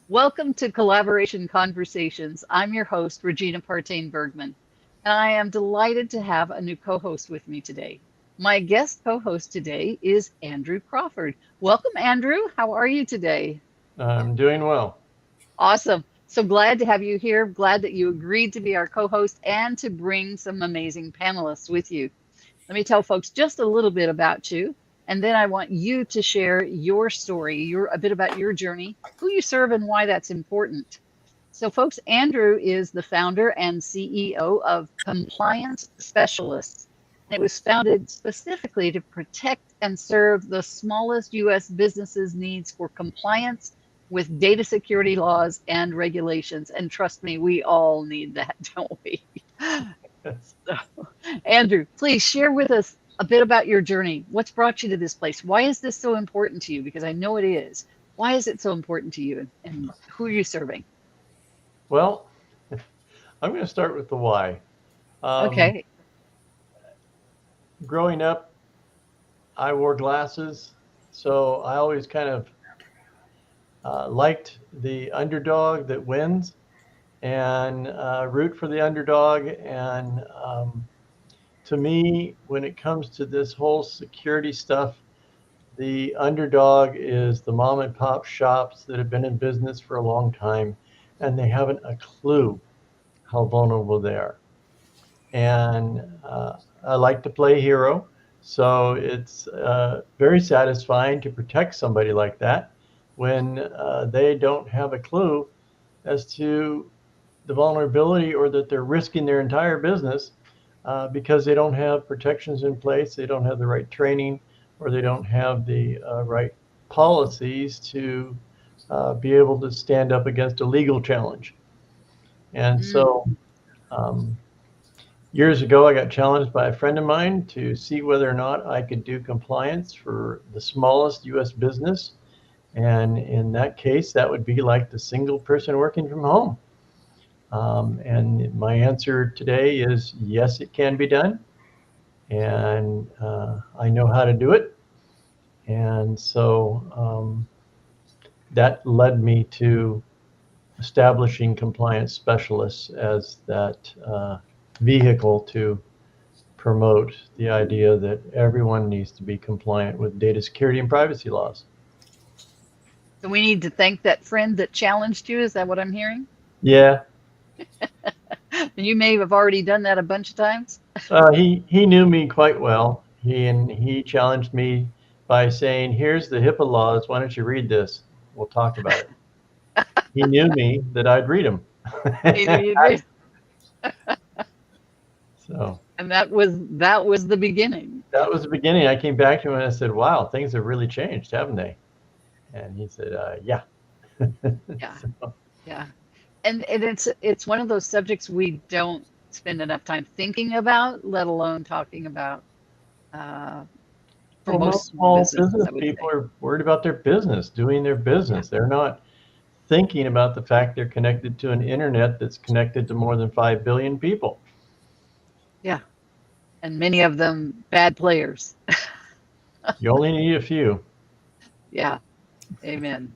Welcome to Collaboration Conversations. I'm your host, Regina Partain Bergman, and I am delighted to have a new co host with me today. My guest co host today is Andrew Crawford. Welcome, Andrew. How are you today? I'm doing well. Awesome. So glad to have you here. Glad that you agreed to be our co host and to bring some amazing panelists with you. Let me tell folks just a little bit about you, and then I want you to share your story, a bit about your journey, who you serve, and why that's important. So, folks, Andrew is the founder and CEO of Compliance Specialists. It was founded specifically to protect and serve the smallest U.S. businesses' needs for compliance with data security laws and regulations. And trust me, we all need that, don't we? So, Andrew, please share with us a bit about your journey. What's brought you to this place? Why is this so important to you? Because I know it is. Why is it so important to you, and who are you serving? Well, I'm going to start with the why. Um, Okay. Growing up, I wore glasses, so I always kind of liked the underdog that wins and root for the underdog. And to me, when it comes to this whole security stuff, the underdog is the mom and pop shops that have been in business for a long time and they haven't a clue how vulnerable they are. And I like to play hero. So it's very satisfying to protect somebody like that when they don't have a clue as to the vulnerability or that they're risking their entire business because they don't have protections in place, they don't have the right training, or they don't have the right policies to be able to stand up against a legal challenge. And Mm, so um, years ago, I got challenged by a friend of mine to see whether or not I could do compliance for the smallest US business. And in that case, that would be like the single person working from home. And my answer today is yes, it can be done. And I know how to do it. And so that led me to establishing compliance specialists as that vehicle to promote the idea that everyone needs to be compliant with data security and privacy laws. so we need to thank that friend that challenged you. Is that what I'm hearing? Yeah, And you may have already done that a bunch of times. he knew me quite well. He challenged me by saying, "Here's the HIPAA laws. Why don't you read this? We'll talk about it." He knew me that I'd read them. He knew you'd read, So and that was the beginning. that was the beginning. I came back to him and I said, "Wow, things have really changed, haven't they?" And he said, "Yeah." Yeah, So, yeah. And it's one of those subjects we don't spend enough time thinking about, let alone talking about uh, for well, most most small small businesses, business I would people say. are worried about their business, doing their Yeah, business. They're not thinking about the fact they're connected to an internet that's connected to more than 5 billion people. yeah. And many of them bad players. You only need a few. Yeah, amen.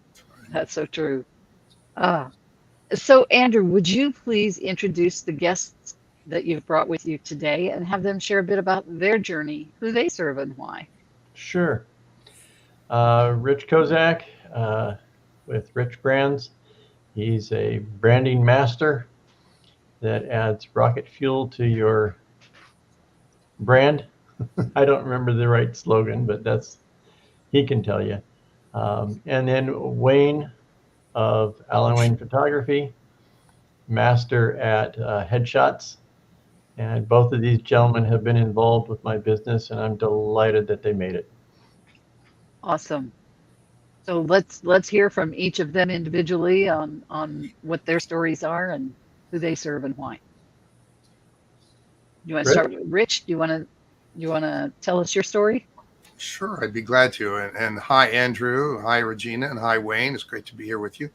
That's so true. Ah, so Andrew, would you please introduce the guests that you've brought with you today and have them share a bit about their journey, who they serve, and why? Sure. Rich Kozak uh, with Rich Brands. He's a branding master that adds rocket fuel to your brand. I don't remember the right slogan, but that's he can tell you. And then Wayne of Alan Wayne Photography, master at headshots. And both of these gentlemen have been involved with my business, and I'm delighted that they made it. Awesome. So let's hear from each of them individually on what their stories are and who they serve and why. You want to start Rich? with Rich? Do you want to tell us your story? Sure, I'd be glad to. And hi, Andrew. Hi, Regina. And hi, Wayne. It's great to be here with you.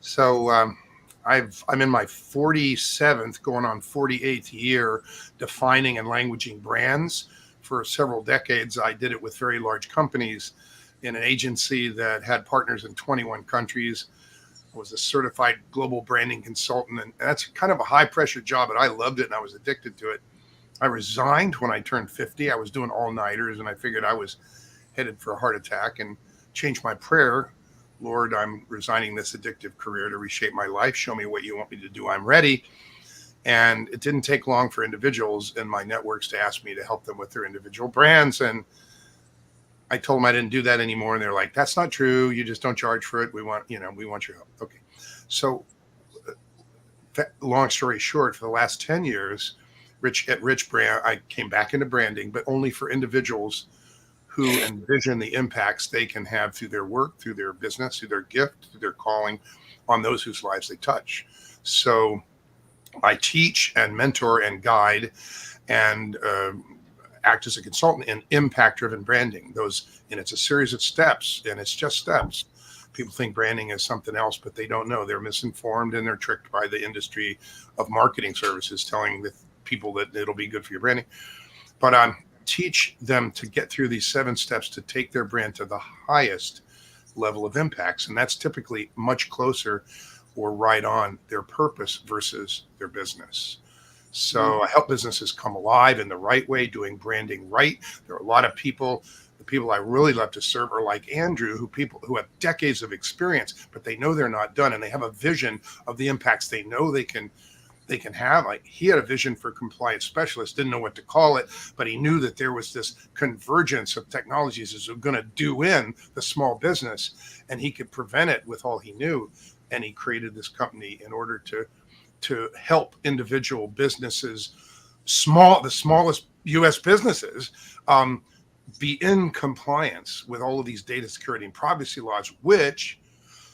So I'm in my 47th, going on 48th year defining and languaging brands. For several decades, I did it with very large companies in an agency that had partners in 21 countries. I was a certified global branding consultant, and that's kind of a high pressure job, but I loved it and I was addicted to it. I resigned when I turned 50. I was doing all-nighters, and I figured I was headed for a heart attack, and changed my prayer. Lord, I'm resigning this addictive career to reshape my life. Show me what you want me to do. I'm ready. And it didn't take long for individuals in my networks to ask me to help them with their individual brands. And I told them I didn't do that anymore. And they're like, that's not true. You just don't charge for it. We want your help. Okay. So long story short, for the last 10 years, Rich Brand, I came back into branding, but only for individuals who envision the impacts they can have through their work, through their business, through their gift, through their calling on those whose lives they touch. So I teach and mentor and guide and act as a consultant in impact-driven branding. It's a series of steps, and it's just steps. People think branding is something else, but they don't know. They're misinformed, and they're tricked by the industry of marketing services telling the people that it'll be good for your branding. But teach them to get through these 7 steps to take their brand to the highest level of impacts. And that's typically much closer or right on their purpose versus their business. So I help businesses come alive in the right way, doing branding right. There are a lot of people, the people I really love to serve are like Andrew, people who have decades of experience, but they know they're not done, and they have a vision of the impacts they know they can have. Like, he had a vision for compliance specialists, didn't know what to call it, but he knew that there was this convergence of technologies that was going to do in the small business, and he could prevent it with all he knew. And he created this company in order to help individual businesses, the smallest U.S. businesses, be in compliance with all of these data security and privacy laws, which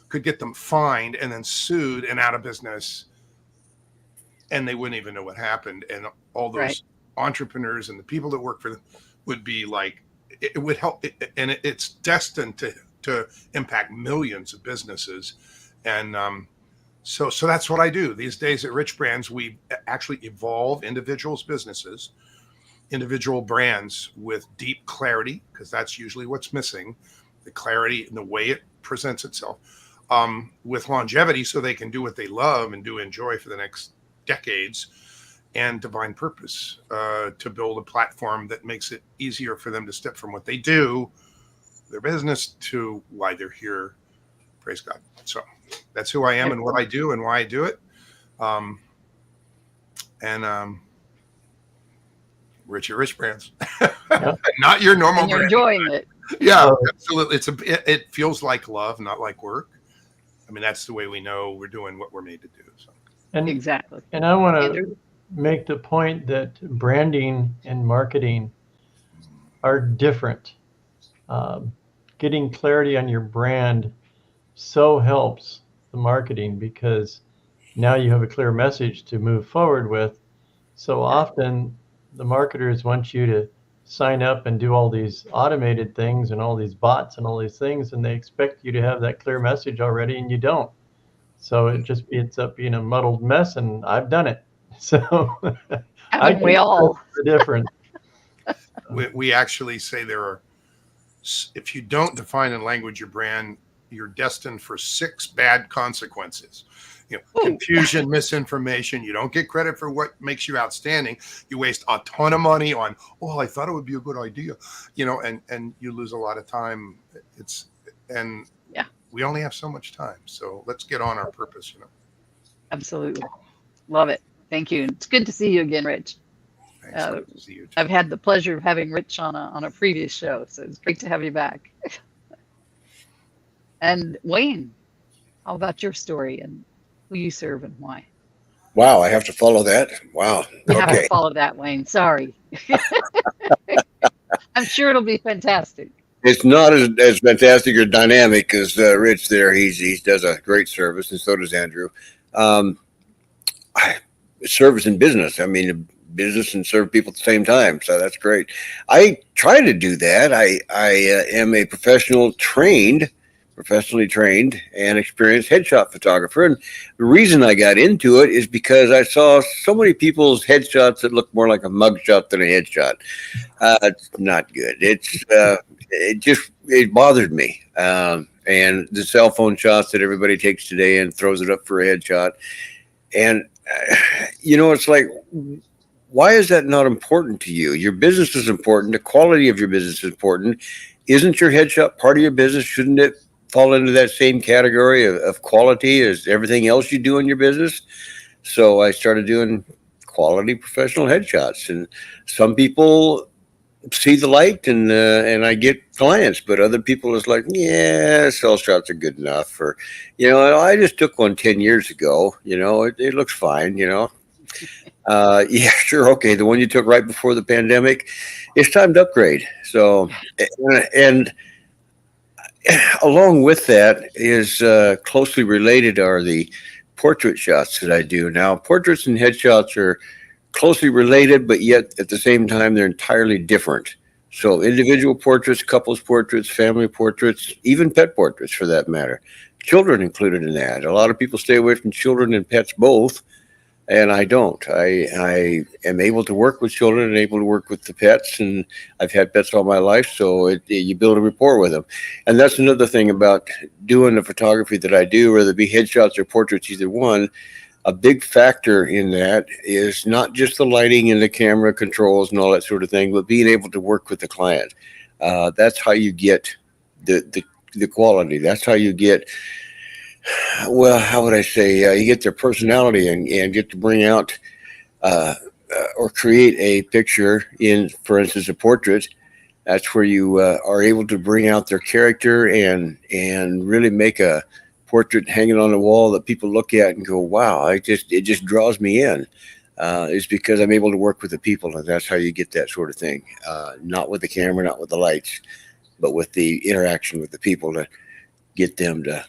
could get them fined and then sued and out of business, and they wouldn't even know what happened. And all those entrepreneurs and the people that work for them would be like, it would help. And it's destined to impact millions of businesses. And so that's what I do these days at Rich Brands. We actually evolve individuals' businesses, individual brands with deep clarity, because that's usually what's missing, the clarity in the way it presents itself, with longevity, so they can do what they love and enjoy for the next decades, and divine purpose, to build a platform that makes it easier for them to step from what they do, their business, to why they're here. Praise God. So that's who I am and what I do and why I do it. Rich Brands, not your normal and you're brand. Enjoying it. Yeah, absolutely. It feels like love, not like work. I mean, that's the way we know we're doing what we're made to do. So. Exactly. And I want to make the point that branding and marketing are different. Getting clarity on your brand so helps the marketing, because now you have a clear message to move forward with. So often the marketers want you to sign up and do all these automated things and all these bots and all these things, and they expect you to have that clear message already, and you don't. So it just ends up being a muddled mess, and I've done it. So I can tell the difference. We actually say if you don't define in language your brand, you're destined for 6 bad consequences. Confusion, misinformation. You don't get credit for what makes you outstanding. You waste a ton of money on, I thought it would be a good idea, and you lose a lot of time. We only have so much time, so let's get on our purpose. Absolutely, love it. Thank you. It's good to see you again, Rich. Thanks. Good to see you too. I've had the pleasure of having Rich on a previous show, so it's great to have you back. And Wayne, how about your story and who you serve and why? Wow, I have to follow that? Wow. You have to follow that, Wayne. Sorry. I'm sure it'll be fantastic. It's not as fantastic or dynamic as Rich there. He does a great service, and so does Andrew. Service and business. I mean, business and serve people at the same time. So that's great. I try to do that. I am a professionally trained and experienced headshot photographer. And the reason I got into it is because I saw so many people's headshots that look more like a mugshot than a headshot. It's not good. It bothered me. and the cell phone shots that everybody takes today and throws it up for a headshot. And, it's like, why is that not important to you? Your business is important. The quality of your business is important. Isn't your headshot part of your business? Shouldn't it fall into that same category of quality as everything else you do in your business? So I started doing quality professional headshots, and some people see the light and I get clients, but other people is like, yeah, cell shots are good enough. Or, I just took one 10 years ago, it looks fine, yeah, sure. Okay. The one you took right before the pandemic, it's time to upgrade. So, and along with that is closely related are the portrait shots that I do. Now, portraits and headshots are closely related, but yet at the same time, they're entirely different. So individual portraits, couples portraits, family portraits, even pet portraits for that matter. Children included in that. A lot of people stay away from children and pets both, and I don't. I am able to work with children and able to work with the pets, and I've had pets all my life, so you build a rapport with them. And that's another thing about doing the photography that I do, whether it be headshots or portraits, either one. A big factor in that is not just the lighting and the camera controls and all that sort of thing, but being able to work with the client. That's how you get the quality. That's how you get, well, how would I say, you get their personality and get to bring out or create a picture in, for instance, a portrait. That's where you are able to bring out their character and really make a portrait hanging on the wall that people look at and go, wow, it just draws me in. It's because I'm able to work with the people, and that's how you get that sort of thing. Not with the camera, not with the lights, but with the interaction with the people to get them to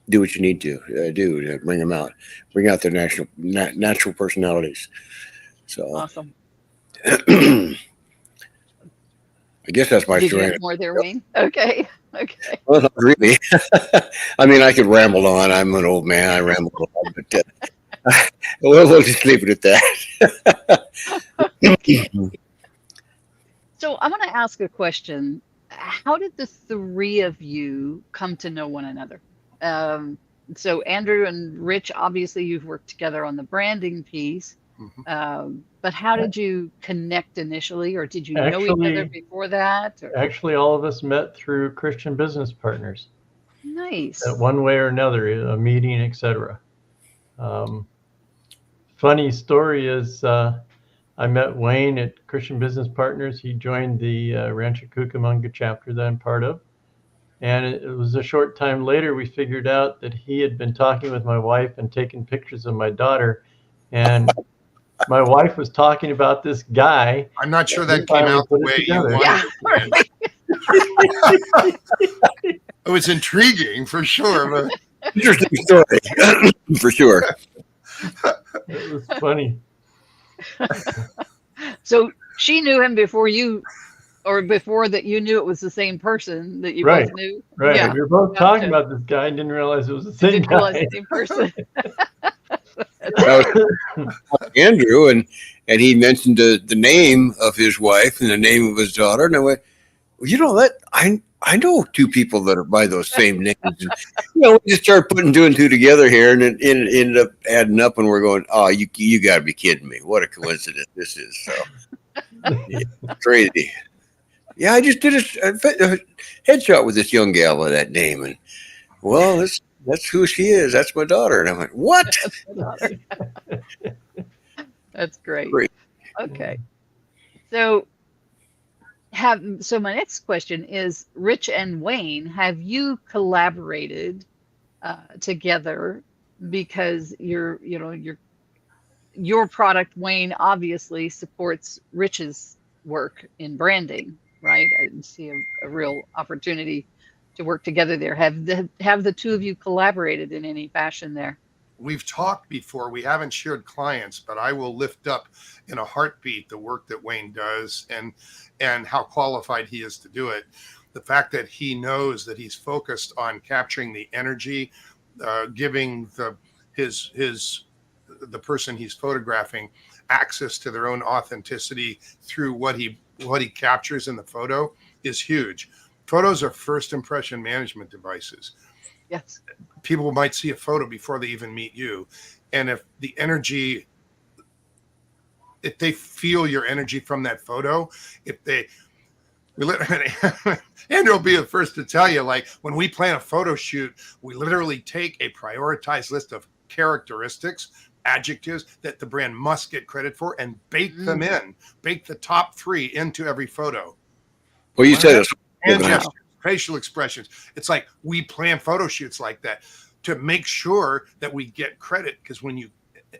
do what you need to do to bring out their natural personalities. So awesome. I guess that's my Did story. you have more there, Wayne? Okay. Well, not really. I mean, I could ramble on. I'm an old man. I ramble on, but we'll just leave it at that. Okay. So I want to ask a question. How did the three of you come to know one another? So Andrew and Rich, obviously you've worked together on the branding piece. Mm-hmm. But how did you connect initially, or did you know each other before that? Or? Actually, all of us met through Christian Business Partners. Nice. One way or another, a meeting, etc. Funny story is I met Wayne at Christian Business Partners. He joined the Rancho Cucamonga chapter that I'm part of. And it was a short time later we figured out that he had been talking with my wife and taking pictures of my daughter. And my wife was talking about this guy. I'm not sure that came out the way you wanted it. It was intriguing for sure. But... Interesting story for sure. It was funny. So she knew him before you, or before that you knew it was the same person that you both knew? Right. Yeah. We were both talking about this guy and didn't realize it was the same guy. Realize the same person. Andrew, and he mentioned the name of his wife and the name of his daughter, and I went, well, I know two people that are by those same names. And, we just start putting two and two together here, and it ended up adding up, and we're going, oh, you got to be kidding me! What a coincidence this is! So yeah, crazy. Yeah, I just did a headshot with this young gal with that name, and well, that's who she is. That's my daughter. And I went, what? That's great. Okay. So my next question is, Rich and Wayne, have you collaborated together because your product, Wayne, obviously supports Rich's work in branding, right? I see a real opportunity to work together there. Have the two of you collaborated in any fashion there? We've talked before. We haven't shared clients, but I will lift up in a heartbeat the work that Wayne does and how qualified he is to do it. The fact that he knows that he's focused on capturing the energy, giving the person he's photographing access to their own authenticity through what he captures in the photo is huge. Photos are first impression management devices. Yes. People might see a photo before they even meet you. And if the energy, if they feel your energy from that photo, Andrew will be the first to tell you, like when we plan a photo shoot, we literally take a prioritized list of characteristics, adjectives that the brand must get credit for, and bake them in, bake the top 3 into every photo. Well, you said it's hand gestures, facial expressions. It's like we plan photo shoots like that to make sure that we get credit, because when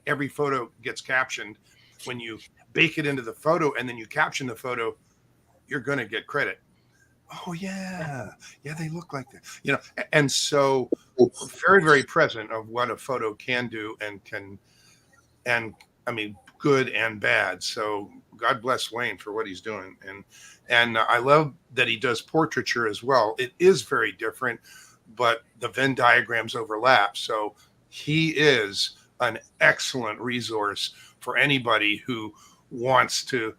every photo gets captioned, when you bake it into the photo and then you caption the photo, you're going to get credit. Oh yeah, they look like that, you know. And so, very, very present of what a photo can do and I mean, good and bad. So God bless Wayne for what he's doing, and I love that he does portraiture as well. It is very different, but the Venn diagrams overlap. So he is an excellent resource for anybody who wants to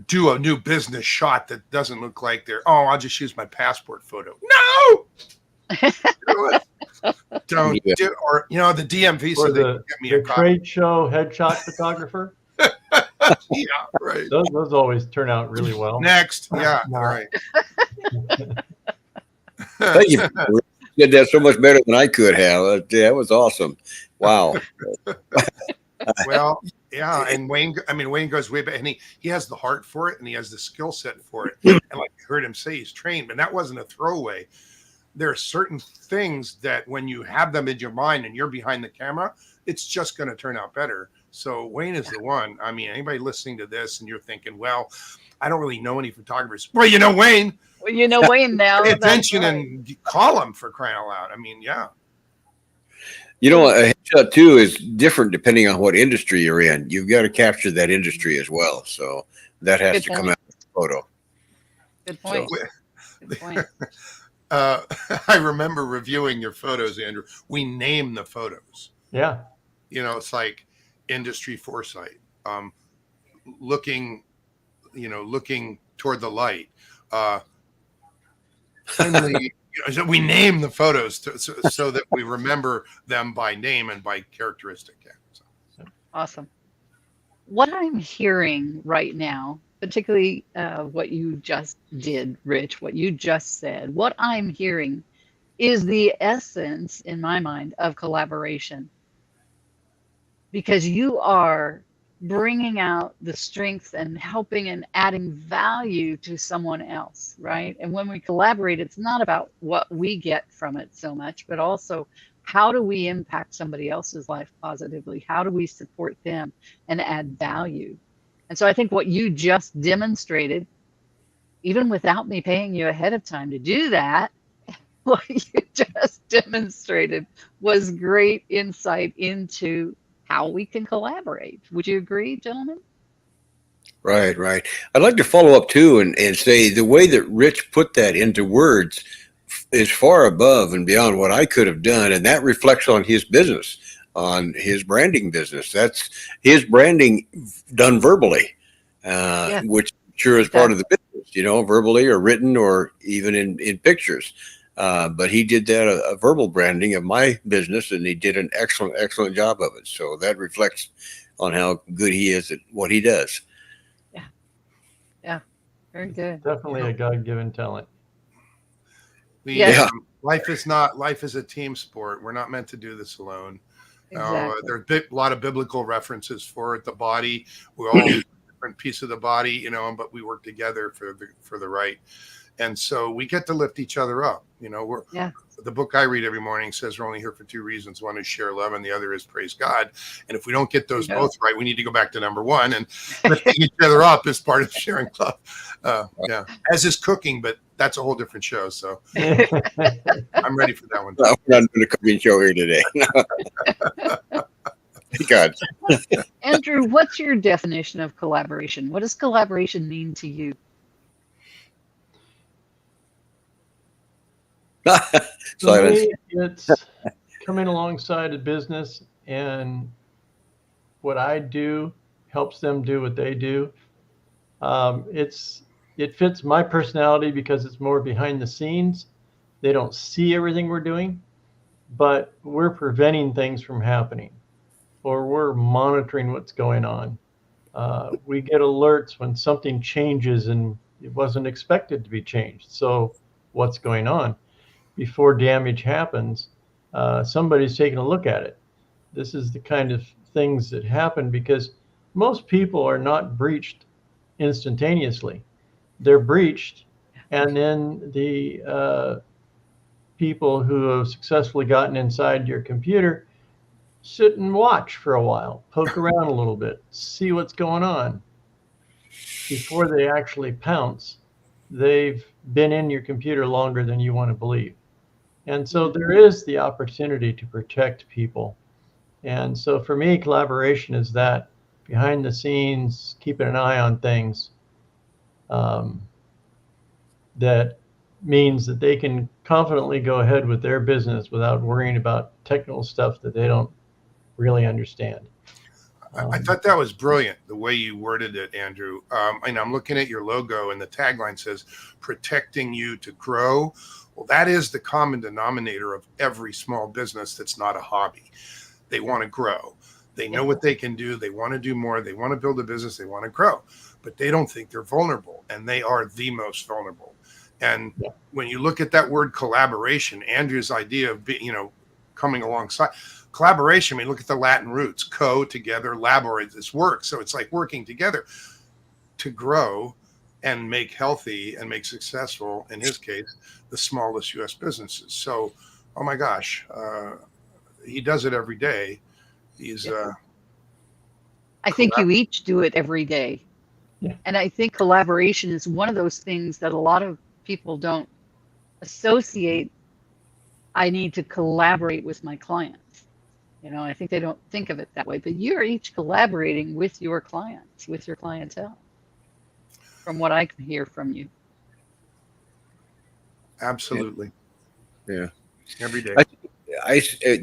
do a new business shot that doesn't look like I'll just use my passport photo. No, don't do, or the DMV so they can get me a trade show headshot photographer. Yeah, right. Those always turn out really well. Next, yeah, all right. Thank you. You did that so much better than I could have. That was awesome. Wow. Well, yeah, and Wayne goes way back, and he has the heart for it, and he has the skill set for it. And like you heard him say, he's trained, but that wasn't a throwaway. There are certain things that when you have them in your mind and you're behind the camera, it's just going to turn out better. So Wayne is the one. I mean, anybody listening to this and you're thinking, well, I don't really know any photographers. Well, you know Wayne. Well, you know Wayne now. Pay attention and call him, for crying out loud. I mean, yeah. You know, a headshot too is different depending on what industry you're in. You've got to capture that industry as well. So that has to come out in the photo. Good point. Good point. I remember reviewing your photos, Andrew. We name the photos. Yeah. It's like industry foresight, looking toward the light. Finally, we name the photos so that we remember them by name and by characteristic. Yeah. So. Awesome. What I'm hearing right now, particularly what you just did, Rich, what you just said, what I'm hearing is the essence, in my mind, of collaboration. Because you are bringing out the strengths and helping and adding value to someone else, right? And when we collaborate, it's not about what we get from it so much, but also how do we impact somebody else's life positively? How do we support them and add value? And so I think what you just demonstrated, even without me paying you ahead of time to do that, what you just demonstrated was great insight into how we can collaborate. Would you agree, gentlemen? Right. I'd like to follow up too and say the way that Rich put that into words is far above and beyond what I could have done. And that reflects on his business, on his branding business. That's his branding done verbally, which sure is part of the business, verbally or written or even in pictures. But he did that, a verbal branding of my business, and he did an excellent job of it. So that reflects on how good he is at what he does. Yeah. Very good. Definitely a God-given talent. Life is a team sport. We're not meant to do this alone. Exactly. There's a lot of biblical references for it. The body, we're all a different piece of the body, but we work together for the right. And so we get to lift each other up. The book I read every morning says we're only here for 2 reasons. One is share love, and the other is praise God. And if we don't get those both right, we need to go back to number 1. And lifting each other up is part of sharing love. As is cooking, but that's a whole different show. So I'm ready for that one. No, we're not doing a cooking show here today. Thank God. Andrew, what's your definition of collaboration? What does collaboration mean to you? For me, it's coming alongside a business, and what I do helps them do what they do. It's it fits my personality because it's more behind the scenes. They don't see everything we're doing, but we're preventing things from happening, or we're monitoring what's going on. We get alerts when something changes and it wasn't expected to be changed. So what's going on? Before damage happens, somebody's taking a look at it. This is the kind of things that happen because most people are not breached instantaneously. They're breached, and then the people who have successfully gotten inside your computer sit and watch for a while, poke around a little bit, see what's going on. Before they actually pounce, they've been in your computer longer than you want to believe. And so there is the opportunity to protect people. And so for me, collaboration is that behind the scenes, keeping an eye on things that means that they can confidently go ahead with their business without worrying about technical stuff that they don't really understand. I thought that was brilliant, the way you worded it, Andrew. And I'm looking at your logo, and the tagline says, protecting you to grow. Well, that is the common denominator of every small business that's not a hobby. They want to grow. They know what they can do. They want to do more. They want to build a business. They want to grow. But they don't think they're vulnerable, and they are the most vulnerable. And when you look at that word collaboration, Andrew's idea of coming alongside collaboration, I mean, look at the Latin roots, co, together, labor, this work. So it's like working together to grow and make healthy and make successful, in his case, the smallest U.S. businesses. So, oh my gosh, he does it every day. He's I think you each do it every day. Yeah. And I think collaboration is one of those things that a lot of people don't associate. I need to collaborate with my clients. I think they don't think of it that way, but you're each collaborating with your clients, with your clientele, from what I can hear from you. Absolutely. Yeah. Every day.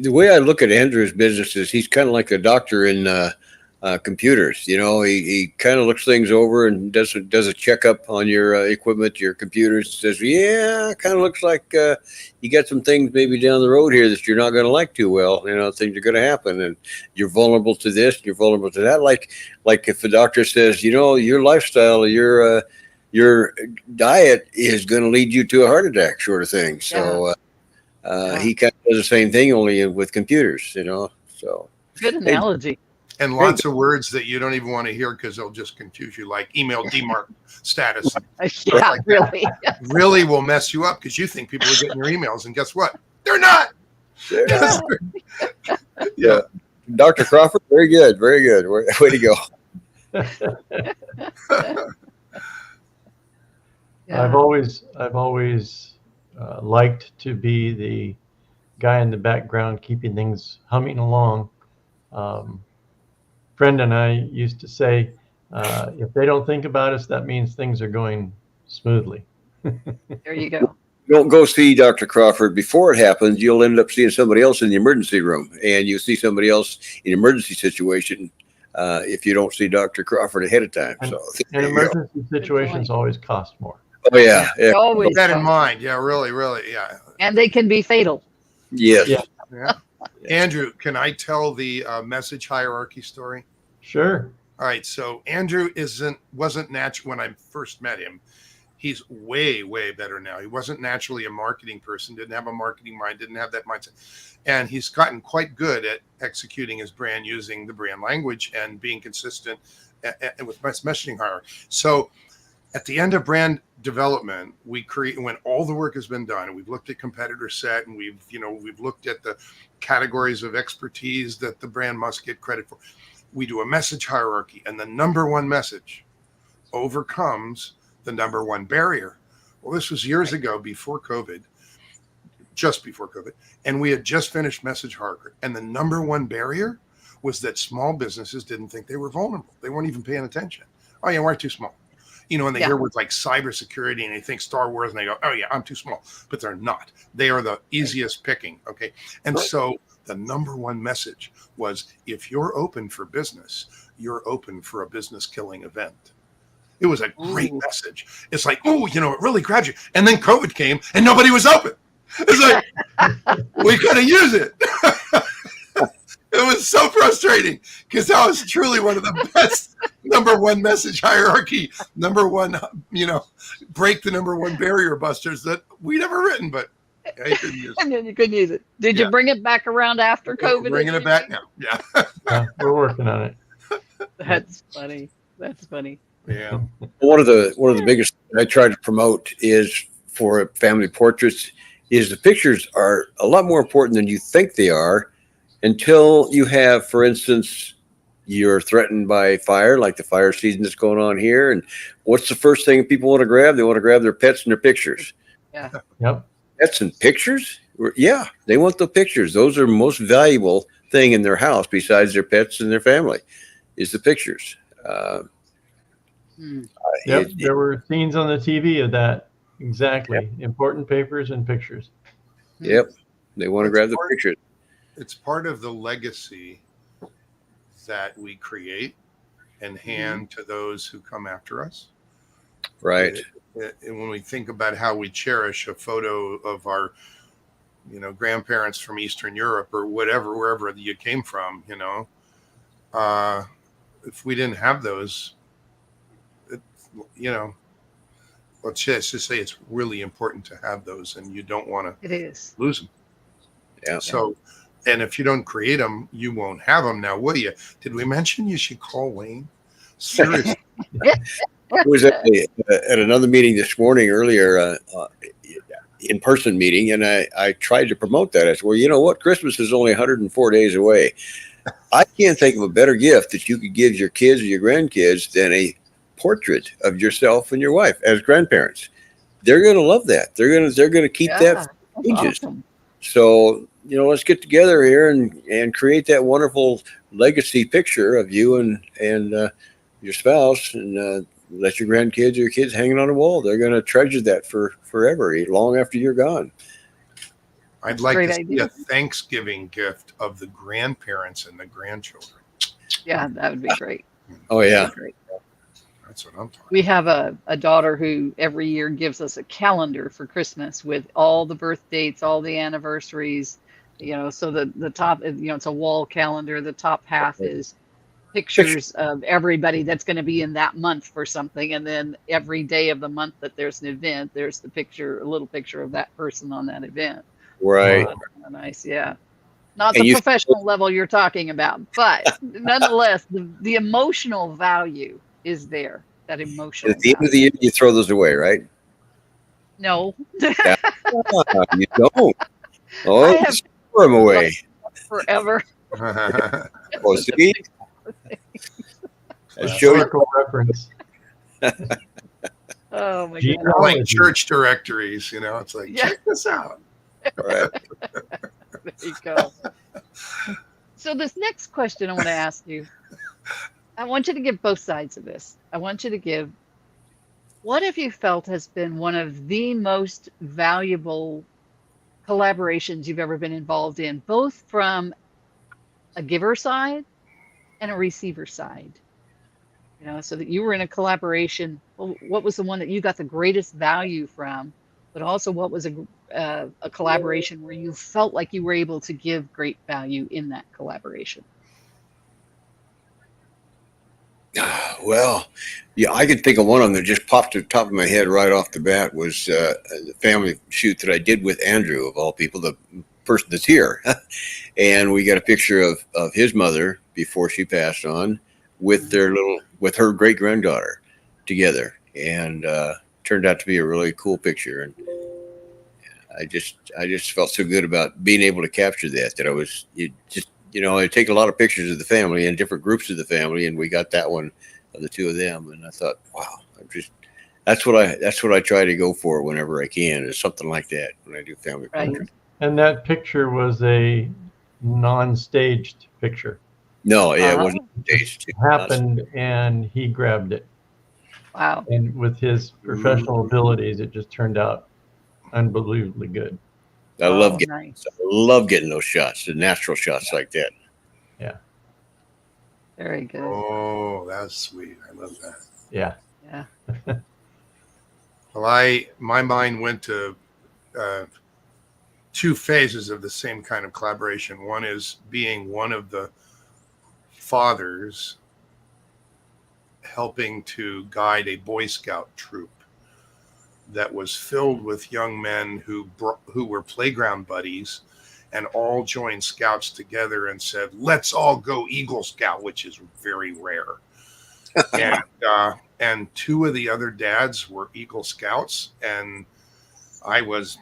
The way I look at Andrew's business is he's kind of like a doctor in computers. He kind of looks things over and does a checkup on your equipment, your computers, and says, yeah, kind of looks like you got some things maybe down the road here that you're not going to like too well. Things are going to happen, and you're vulnerable to this, you're vulnerable to that. Like if the doctor says, your lifestyle, your diet is going to lead you to a heart attack, sort of thing. So he kind of does the same thing, only with computers. So good analogy. And lots of words that you don't even want to hear because they'll just confuse you, like email demarc status. Yeah, like really. Really will mess you up because you think people are getting your emails, and guess what? They're not. Yeah. Dr. Crawford, very good. Very good. Way to go. Yeah. I've always liked to be the guy in the background keeping things humming along. Friend and I used to say, if they don't think about us, that means things are going smoothly. There you go. Don't go see Dr. Crawford before it happens. You'll end up seeing somebody else in the emergency room, and you see somebody else in an emergency situation if you don't see Dr. Crawford ahead of time. And emergency situations always cost more. Oh, yeah. Always keep that in mind. Yeah, really, yeah. And they can be fatal. Yes. Yeah. Andrew, can I tell the message hierarchy story? Sure. All right. So Andrew wasn't natural when I first met him. He's way, way better now. He wasn't naturally a marketing person, didn't have a marketing mind, didn't have that mindset. And he's gotten quite good at executing his brand using the brand language and being consistent with messaging hierarchy. So at the end of brand development, we create, when all the work has been done and we've looked at competitor set and we've looked at the categories of expertise that the brand must get credit for, we do a message hierarchy, and the number one message overcomes the number one barrier. Well, this was years ago, before COVID, just before COVID, and we had just finished message hierarchy, and the number one barrier was that small businesses didn't think they were vulnerable. They weren't even paying attention. Oh yeah, we're too small. And they hear words like cybersecurity and they think Star Wars and they go, oh yeah, I'm too small. But they're not. They are the easiest picking. Okay. And so the number one message was, if you're open for business, you're open for a business killing event. It was a great Ooh. message. It's like, oh, you know, it really grabs you. And then COVID came and nobody was open. It's like, we couldn't use it. It was so frustrating because that was truly one of the best #1 message hierarchy, #1, you know, break the #1 barrier busters that we'd ever written, but yeah, you couldn't use it. And then you couldn't use it. Did you bring it back around after We're COVID? bringing it back now. Yeah. Yeah, we're working on it. That's funny. That's funny. Yeah. One of the biggest I try to promote is for family portraits is the pictures are a lot more important than you think they are until you have, for instance, you're threatened by fire, like the fire season that's going on here. And what's the first thing people want to grab? They want to grab their pets and their pictures. Yeah. Yep. Pets and pictures? Yeah, they want the pictures. Those are the most valuable thing in their house besides their pets and their family is the pictures. Yep. There were scenes on the TV of that. Exactly. Yep. Important papers and pictures. Yep. They want to grab the pictures. It's part of the legacy that we create and hand to those who come after us. Right. And when we think about how we cherish a photo of our, you know, grandparents from Eastern Europe or whatever, wherever you came from, you know, if we didn't have those, you know, let's just say it's really important to have those, and you don't want to lose them. Yeah. So, and if you don't create them, you won't have them now, will you? Did we mention you should call Wayne? Seriously. I was at another meeting this morning earlier, in-person meeting, and I tried to promote that. I said, well, you know what? Christmas is only 104 days away. I can't think of a better gift that you could give your kids or your grandkids than a portrait of yourself and your wife as grandparents. They're going to love that. They're going to keep that for ages. Awesome. So, you know, let's get together here and create that wonderful legacy picture of you and your spouse, and let your grandkids or your kids hanging on the wall. They're going to treasure that for forever, long after you're gone. I'd like to see a Thanksgiving gift of the grandparents and the grandchildren. Yeah, that would be great. Oh, yeah. That's what I'm talking about. We have a daughter who every year gives us a calendar for Christmas with all the birth dates, all the anniversaries, you know, so the top, you know, it's a wall calendar. The top half is pictures of everybody that's going to be in that month for something. And then every day of the month that there's an event, there's the picture, a little picture of that person on that event. Right. Nice. Yeah. Not the professional level you're talking about, but nonetheless, the emotional value is there. That emotional At the end of the year, you throw those away, right? No. You don't. Oh, you throw them away. Forever. Oh, see? Historical reference. Oh my God. Like church directories, you know, it's like, check this out. Right. There you go. So this next question I want to ask you, I want you to give both sides of this. I want you to give, what have you felt has been one of the most valuable collaborations you've ever been involved in, both from a giver side and a receiver side? You know, so that you were in a collaboration. Well, what was the one that you got the greatest value from, but also what was a collaboration where you felt like you were able to give great value in that collaboration? Well, yeah, I could think of one of them that just popped to the top of my head right off the bat was the family shoot that I did with Andrew, of all people, the person that's here. And we got a picture of his mother before she passed on with with her great granddaughter together, and turned out to be a really cool picture. And I just felt so good about being able to capture that I take a lot of pictures of the family and different groups of the family, and we got that one of the two of them. And I thought, wow, that's what I try to go for whenever I can, is something like that when I do family portraits. And that picture was a non-staged picture. No, yeah, it wasn't staged. It happened, and he grabbed it. Wow. And with his professional abilities, it just turned out unbelievably good. I love getting those shots, the natural shots like that. Yeah. Very good. Oh, that's sweet. I love that. Yeah. Yeah. Well, my mind went to two phases of the same kind of collaboration. One is being one of the fathers helping to guide a Boy Scout troop that was filled with young men who were playground buddies and all joined Scouts together and said, let's all go Eagle Scout, which is very rare. And two of the other dads were Eagle Scouts, and I was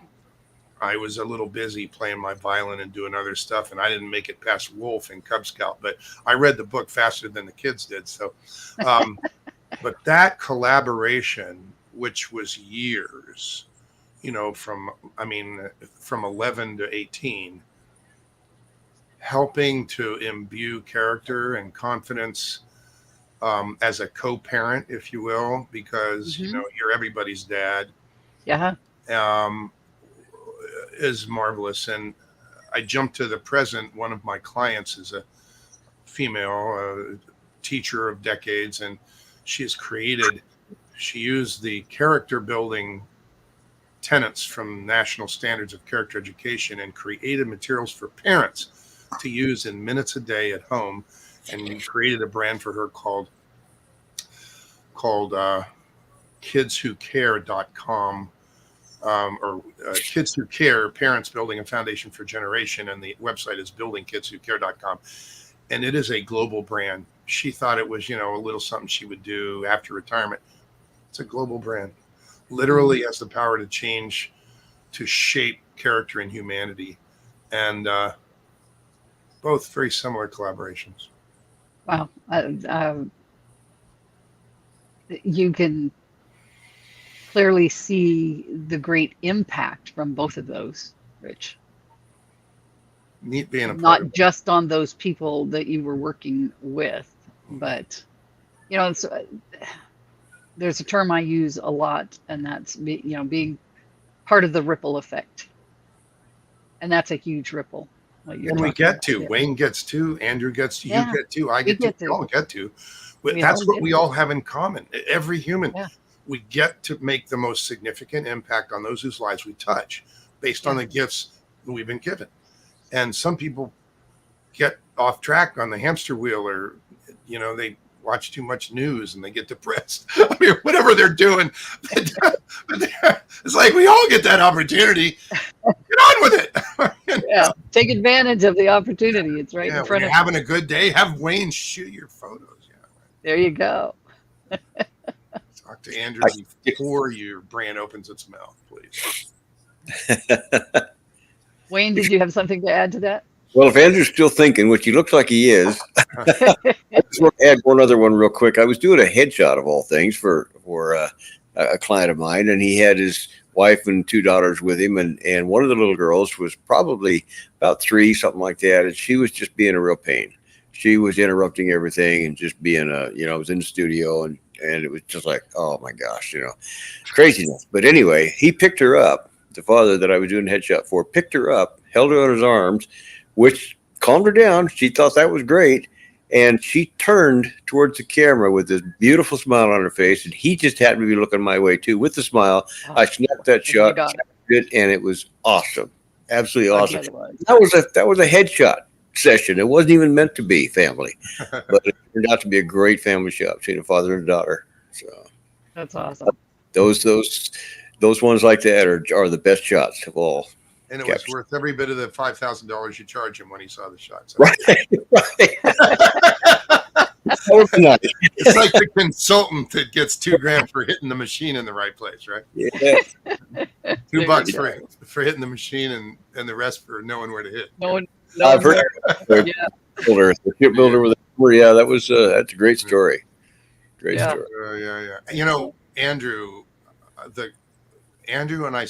a little busy playing my violin and doing other stuff, and I didn't make it past Wolf and Cub Scout, but I read the book faster than the kids did. So, but that collaboration, which was years, from 11 to 18, helping to imbue character and confidence as a co-parent, if you will, because, you're everybody's dad. Yeah. Is marvelous. And I jumped to the present. One of my clients is a female teacher of decades, and she used the character building tenets from national standards of character education and created materials for parents to use in minutes a day at home. And we created a brand for her called kidswhocare.com. Kids Who Care, Parents Building a Foundation for Generation, and the website is buildingkidswhocare.com. And it is a global brand. She thought it was, a little something she would do after retirement. It's a global brand. Literally has the power to change, to shape character and humanity. And both very similar collaborations. Wow. You can clearly see the great impact from both of those, Rich. Neat being a part Not of it. just on those people that you were working with, but there's a term I use a lot, and that's being part of the ripple effect, and that's a huge ripple. And we get to, Wayne gets to, Andrew gets to, you get to, I get to, we all get to. That's what we all have in common. Every human. Yeah. We get to make the most significant impact on those whose lives we touch based on the gifts that we've been given. And some people get off track on the hamster wheel, or, they watch too much news and they get depressed. I mean, whatever they're doing, it's like we all get that opportunity. Get on with it. Yeah, take advantage of the opportunity. It's right in front of you. Having a good day, have Wayne shoot your photos. Yeah. There you go. Talk to Andrew before your brain opens its mouth, please. Wayne, did you have something to add to that? Well, if Andrew's still thinking, which he looks like he is, I just want to add one other one real quick. I was doing a headshot of all things for a client of mine, and he had his wife and two daughters with him, and one of the little girls was probably about 3, something like that, and she was just being a real pain. She was interrupting everything and just being I was in the studio, and it was just like, oh my gosh, craziness. But anyway, he picked her up. The father that I was doing the headshot for picked her up, held her in his arms, which calmed her down. She thought that was great. And she turned towards the camera with this beautiful smile on her face. And he just happened to be looking my way too with the smile. I snapped that shot, and it was awesome. Absolutely awesome. That was a headshot session. It wasn't even meant to be family, but it turned out to be a great family shot between a father and a daughter. So that's awesome. Those ones like that are the best shots of all. And it was worth every bit of the $5,000 you charged him when he saw the shots. Right. It's like the consultant that gets $2,000 for hitting the machine in the right place, right? Yeah. $2 for hitting the machine, and the rest for knowing where to hit. I've heard the shipbuilder with that was that's a great story. Great story. Yeah. Andrew and I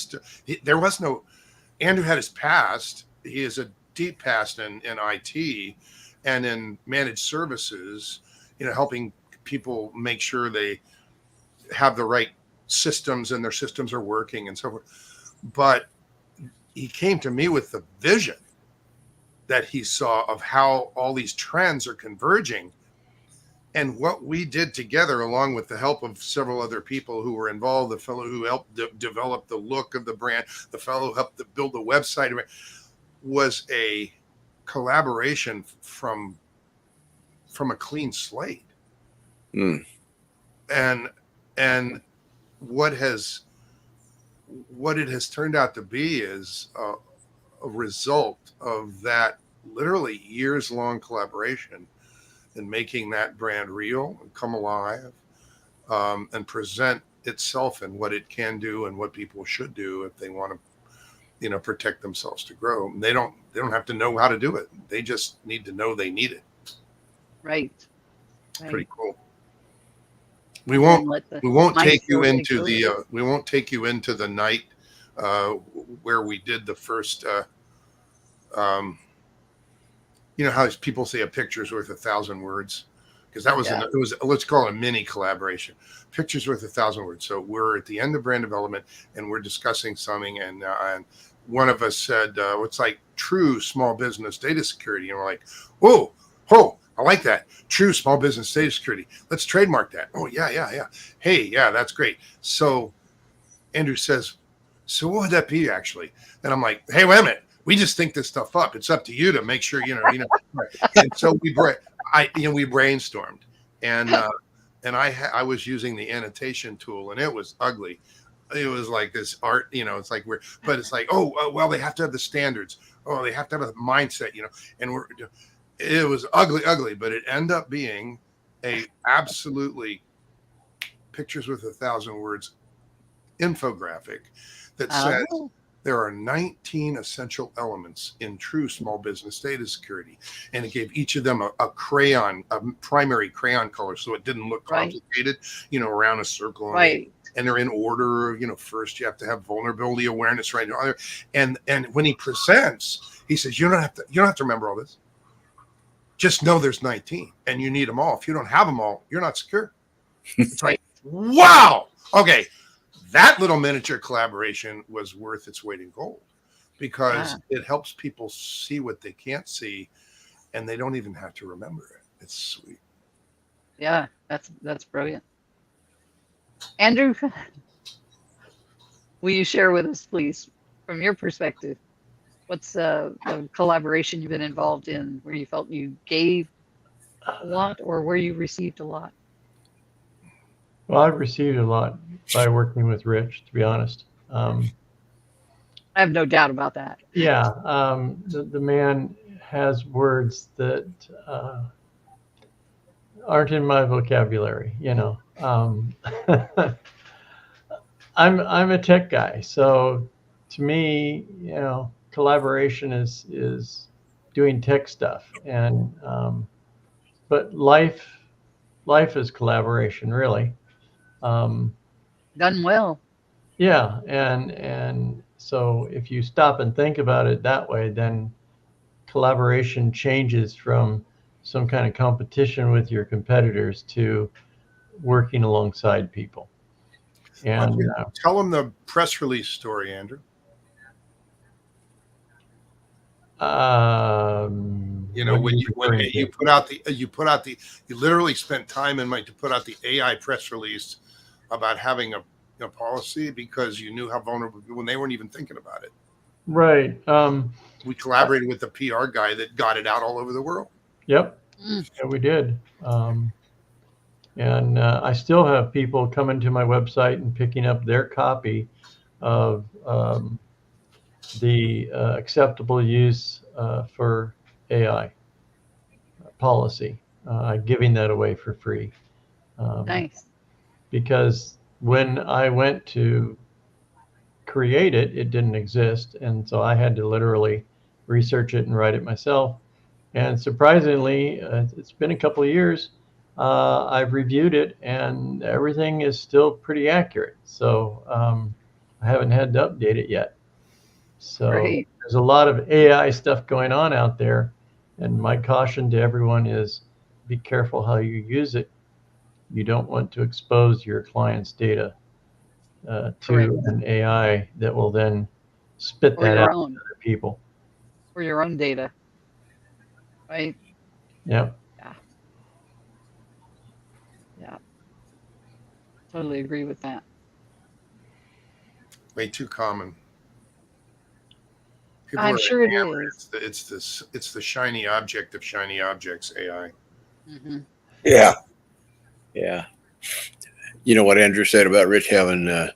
there was no. Andrew had his past. He has a deep past in IT and in managed services, helping people make sure they have the right systems and their systems are working and so forth. But he came to me with the vision that he saw of how all these trends are converging. And what we did together, along with the help of several other people who were involved, the fellow who helped develop the look of the brand, the fellow who helped build the website, was a collaboration from a clean slate. Mm. And what it has turned out to be is a result of that literally years-long collaboration and making that brand real and come alive, and present itself and what it can do and what people should do if they want to, protect themselves to grow. And they don't have to know how to do it. They just need to know they need it. Right. Pretty cool. We won't take you into the night where we did the first. How people say a picture's worth 1,000 words, because that was it was, let's call it a mini collaboration. Picture's worth 1,000 words. So we're at the end of brand development and we're discussing something, and one of us said, "What's like true small business data security?" And we're like, "Oh, I like that. True small business data security. Let's trademark that." Oh, yeah. Hey, yeah, that's great. So Andrew says, "So what would that be actually?" And I'm like, "Hey, wait a minute. We just think this stuff up. It's up to you to make sure, And so we brainstormed, and I was using the annotation tool, and it was ugly. It was like this art, it's like but it's like, well, they have to have the standards. Oh, they have to have a mindset, and it was ugly, but it ended up being a absolutely pictures with 1,000 words infographic that says there are 19 essential elements in true small business data security. And it gave each of them a primary crayon color, so it didn't look complicated, around a circle. Right. And they're in order. First you have to have vulnerability awareness, right? And when he presents, he says, you don't have to remember all this. Just know there's 19 and you need them all. If you don't have them all, you're not secure. It's like, wow. Okay. That little miniature collaboration was worth its weight in gold, because it helps people see what they can't see, and they don't even have to remember it. It's sweet. Yeah, that's brilliant. Andrew, will you share with us, please, from your perspective, what's the collaboration you've been involved in where you felt you gave a lot or where you received a lot? Well, I've received a lot by working with Rich, to be honest. I have no doubt about that. Yeah, the man has words that aren't in my vocabulary. I'm a tech guy, so to me, collaboration is doing tech stuff, and but life is collaboration, really. Done well. Yeah, and so if you stop and think about it that way, then collaboration changes from some kind of competition with your competitors to working alongside people. And tell them the press release story, Andrew. When you literally spent time in to put out the AI press release about having a policy because you knew how vulnerable when they weren't even thinking about it. Right. We collaborated with the PR guy that got it out all over the world. Yep. Yeah, we did. And I still have people coming to my website and picking up their copy of the acceptable use for AI policy, giving that away for free. Nice. Because when I went to create it, it didn't exist. And so I had to literally research it and write it myself. And surprisingly, it's been a couple of years. I've reviewed it and everything is still pretty accurate. So I haven't had to update it yet. So there's a lot of AI stuff going on out there. And my caution to everyone is be careful how you use it. You don't want to expose your client's data to an AI that will then spit that out to other people. For your own data, right? Yep. Yeah. Totally agree with that. Way too common. People I'm are sure it enamored. is. It's the shiny object of shiny objects, AI. Hmm. Yeah. Yeah. You know what Andrew said about Rich having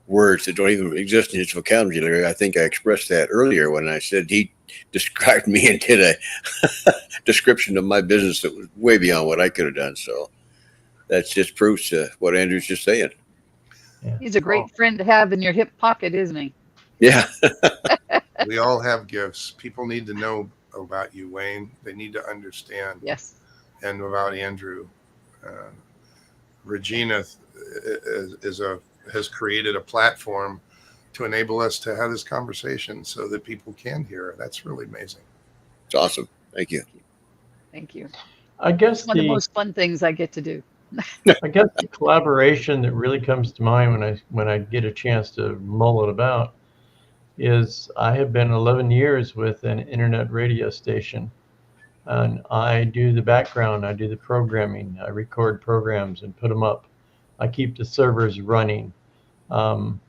words that don't even exist in his vocabulary? I think I expressed that earlier when I said he described me and did a description of my business that was way beyond what I could have done. So that's just proves what Andrew's just saying. Yeah. He's a great friend to have in your hip pocket, isn't he? Yeah. We all have gifts. People need to know about you, Wayne. They need to understand, Yes. and about Andrew. Uh, Regina has created a platform to enable us to have this conversation so that people can hear. That's really amazing. It's awesome. Thank you. Thank you. I It's guess one of the the most fun things I get to do. I guess the collaboration that really comes to mind when I get a chance to mull it about is I have been 11 years with an internet radio station, and I do the background, I do the programming, I record programs and put them up. I keep the servers running. Um,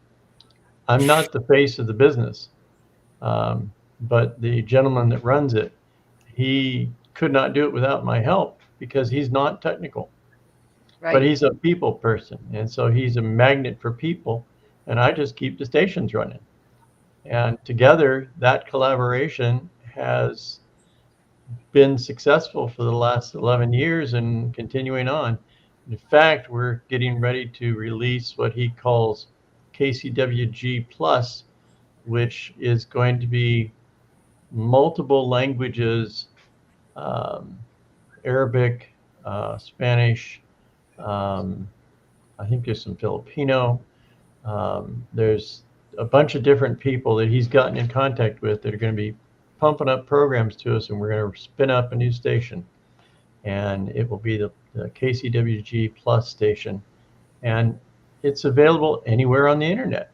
I'm not the face of the business, but the gentleman that runs it, he could not do it without my help because he's not technical. But Right. he's a people person, and so he's a magnet for people, and I just keep the stations running. And together, that collaboration has been successful for the last 11 years and continuing on. In fact, we're getting ready to release what he calls KCWG Plus, which is going to be multiple languages, um, Arabic, Spanish, um, I think there's some Filipino. There's a bunch of different people that he's gotten in contact with that are going to be pumping up programs to us, and we're going to spin up a new station. And it will be the KCWG Plus station. And it's available anywhere on the internet.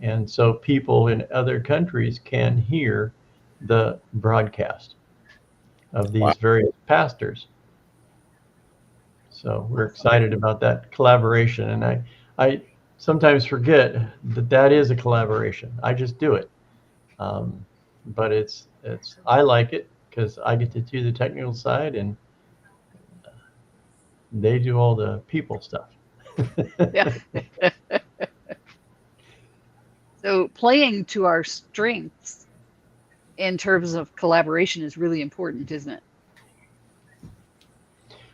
And so people in other countries can hear the broadcast of Wow. these various pastors. So we're excited about that collaboration. And I sometimes forget that that is a collaboration. I just do it. But I like it because I get to do the technical side and they do all the people stuff. Yeah. So playing to our strengths in terms of collaboration is really important, isn't it?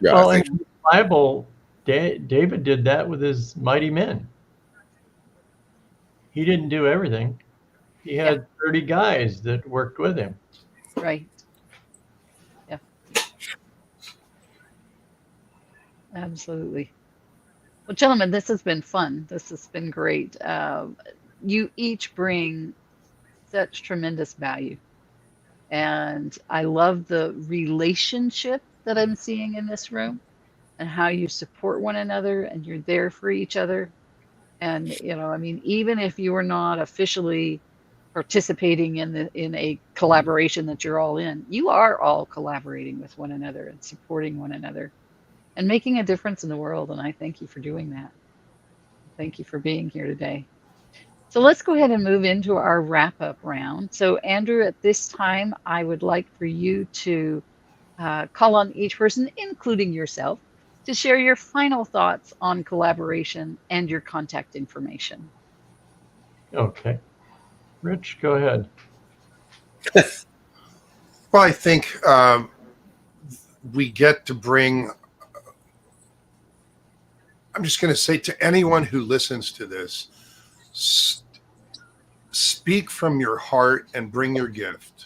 Yeah. Well, I in think the Bible, David did that with his mighty men. He didn't do everything. He Yeah. had 30 guys that worked with him. Right. Yeah. Absolutely. Well, gentlemen, this has been fun. This has been great. You each bring such tremendous value. And I love the relationship that I'm seeing in this room and how you support one another and you're there for each other. And, I mean, even if you are not officially participating in a collaboration that you're all in, you are all collaborating with one another and supporting one another and making a difference in the world. And I thank you for doing that. Thank you for being here today. So let's go ahead and move into our wrap up round. So, Andrew, at this time, I would like for you to call on each person, including yourself, to share your final thoughts on collaboration and your contact information. Okay. Rich, go ahead. Well, I think we get to bring, I'm just going to say to anyone who listens to this, speak from your heart and bring your gift.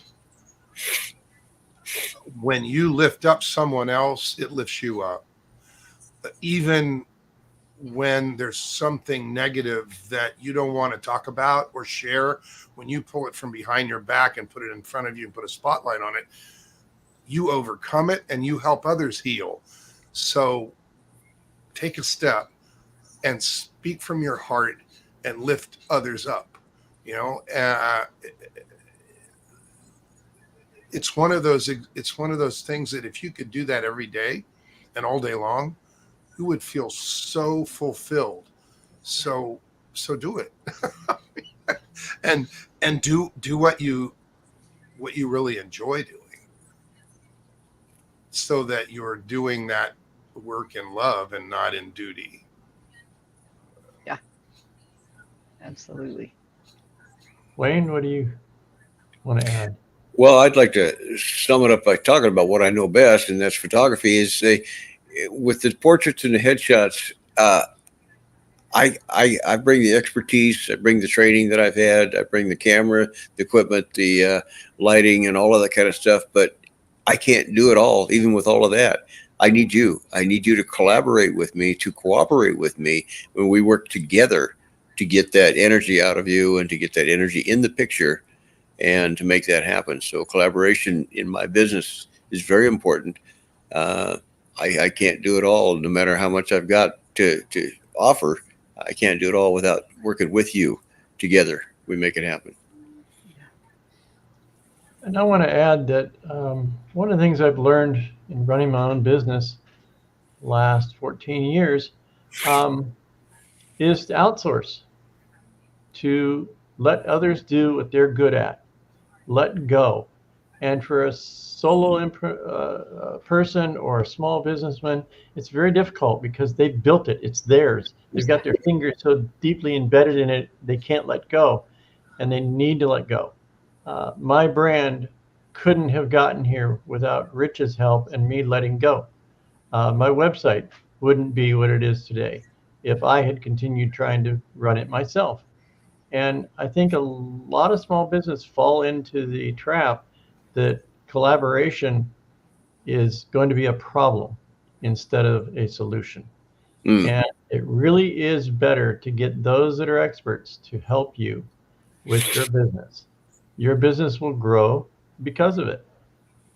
When you lift up someone else, it lifts you up. Even when there's something negative that you don't want to talk about or share, when you pull it from behind your back and put it in front of you and put a spotlight on it, you overcome it and you help others heal. So take a step and speak from your heart and lift others up. It's one of those things that if you could do that every day and all day long, you would feel so fulfilled. So do it. and do what you really enjoy doing, so that you're doing that work in love and not in duty. Yeah, absolutely. Wayne, what do you want to add? Well, I'd like to sum it up by talking about what I know best, and that's photography. Is with the portraits and the headshots, I bring the expertise, I bring the training that I've had, I bring the camera, the equipment, the lighting, and all of that kind of stuff. But I can't do it all, even with all of that. I need you. I need you to collaborate with me, to cooperate with me when we work together to get that energy out of you and to get that energy in the picture and to make that happen. So collaboration in my business is very important. I can't do it all, no matter how much I've got to offer. I can't do it all without working with you. Together, we make it happen. And I want to add that one of the things I've learned in running my own business last 14 years is to outsource, to let others do what they're good at, let go. And for a solo person or a small businessman, it's very difficult because they built it. It's theirs. They've got their fingers so deeply embedded in it, they can't let go, and they need to let go. My brand couldn't have gotten here without Rich's help and me letting go. My website wouldn't be what it is today if I had continued trying to run it myself. And I think a lot of small business fall into the trap that collaboration is going to be a problem instead of a solution. And it really is better to get those that are experts to help you with your business. Your business will grow because of it.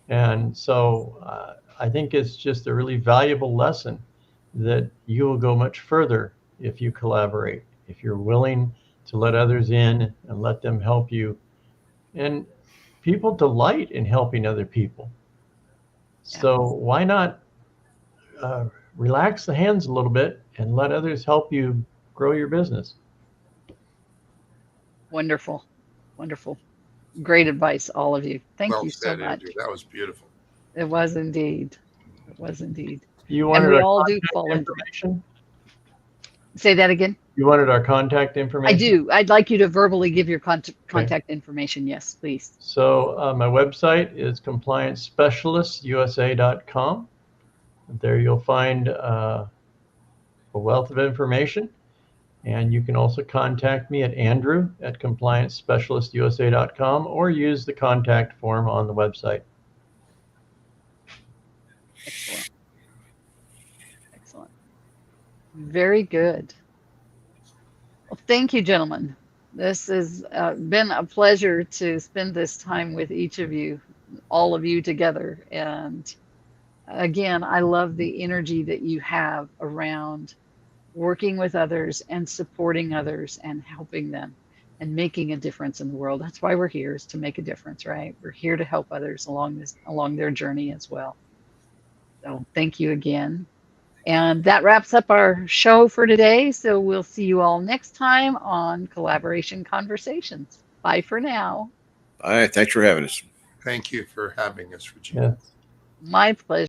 And so I think it's just a really valuable lesson that you will go much further if you collaborate, if you're willing to let others in and let them help you. And people delight in helping other people. So why not relax the hands a little bit and let others help you grow your business? Wonderful. Wonderful. Great advice, all of you. Thank Well you so said, much. Andrew. That was beautiful. It was indeed. It was indeed. You And wanted we our all do contact fall into that. information? Say that again. You wanted our contact I information? do. I'd like you to verbally give your contact information. Yes, please. So my website is compliancespecialistusa.com. There you'll find a wealth of information. And you can also contact me at andrew@compliancespecialistusa.com or use the contact form on the website. Excellent. Excellent. Very good. Well, thank you, gentlemen. This has been a pleasure to spend this time with each of you, all of you together. And again, I love the energy that you have around working with others and supporting others and helping them and making a difference in the world. That's why we're here, is to make a difference, right? We're here to help others along their journey as well. So thank you again. And that wraps up our show for today. So we'll see you all next time on Collaboration Conversations. Bye for now. All right. Thanks for having us. Thank you for having us, Regina. Yes. My pleasure.